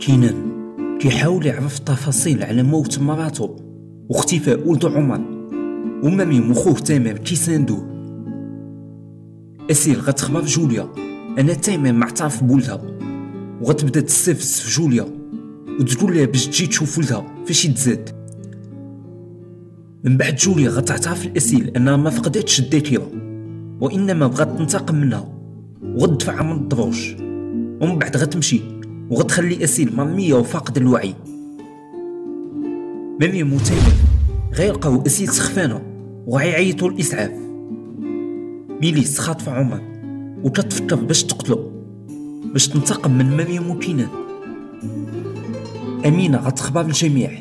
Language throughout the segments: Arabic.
كينان كيحاول يعرف التفاصيل على موت مراتو واختفاء ولد عمر، وماميم وخوه تمام كيساندوه. أسيل غتخبر جوليا أن تمام معترف بولدها، وغتبدا تستفز في جوليا وتقول لها باش تجي تشوف ولدها فاش يتزاد. من بعد جوليا غتعترف لأسيل أنها ما فقدتش الذاكرة، وإنما بغات تنتقم منها وغتدفعها من الدروج، ومن بعد غتمشي وغتخلي أسيل مرمية وفاقد الوعي. ماميم وتامر غيلقاو أسيل سخفانة وغيعيطوا الإسعاف. ميليس خاطفة عمر وكتفكر باش تقتلو باش تنتقم من ماميم وكينان. أمينة غتخبر الجميع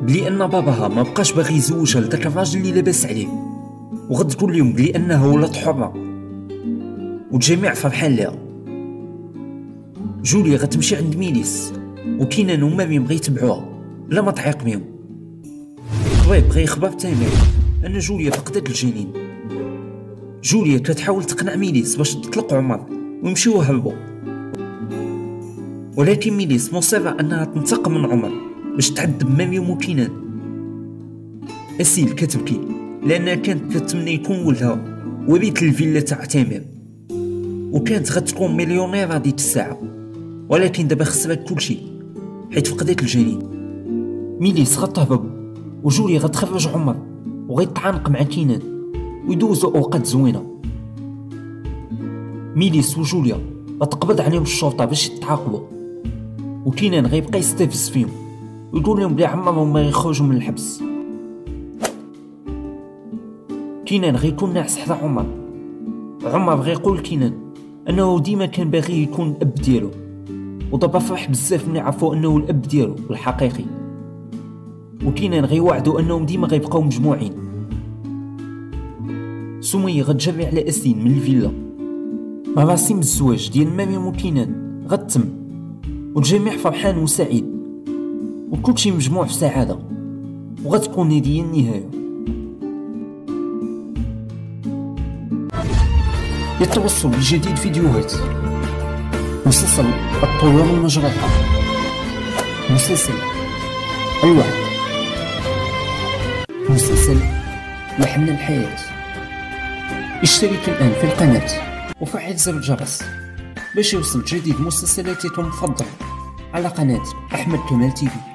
بلي أن باباها ما بقاش باغي يزوجها لداك الراجل اللي لاباس عليه، وغتقول لهم بلي أنها ولات حرة، والجميع فرحان لها. جوليا غتمشي عند ميليس، وكينان وماميم غيتبعوها بلا ما تعيق بهم. الطبيب غيخبر تامر أن جوليا فقدت الجنين. جوليا كتحاول تقنع ميليس باش تطلق عمر ويمشيو هربوا، ولكن ميليس مصرة أنها تنتقم من عمر باش تعذب ماميم وكينان. أسيل كتبكي لأنها كانت كتمنى يكون ولدها وريث الفيلا تاع تامر، وكانت غتكون مليونير هذيك الساعة، ولكن دابا خسرت كلشي حيت فقدت الجنين. ميليس غتهرب، وجوليا غتخرج عمر وغيتعانق مع كينان ويدوزوا اوقات زوينه. ميليس وجوليا غتقبض عليهم الشرطه باش يتعاقبوا، وكينان غيبقى يستفز فيهم ويقول لهم بلي عمرهم ما يخرجوا من الحبس. كينان غيكون ناعس حدا عمر غيقول لكينان انه ديما كان باغي يكون الاب ديالو، ودابا فرح بزاف ملي عرفوا انه الاب ديالو الحقيقي. وكينان غيوعدوا انهم ديما غيبقاو مجموعين. سمية غتجري على أسين من الفيلا. مراسم الزواج ديال ماميم وكينان غتتم، والجميع فرحان وسعيد، وكلشي مجموع في سعادة، وغتكون هذه النهاية. للتوصل بجديد فيديوهات مسلسل الطيور المجروحة، مسلسل الوعد، مسلسل لحن الحياة. اشترك الآن في القناة وفعل زر الجرس باش يوصل جديد مسلسلاتكم المفضلة على قناة أحمد كمال تيفي.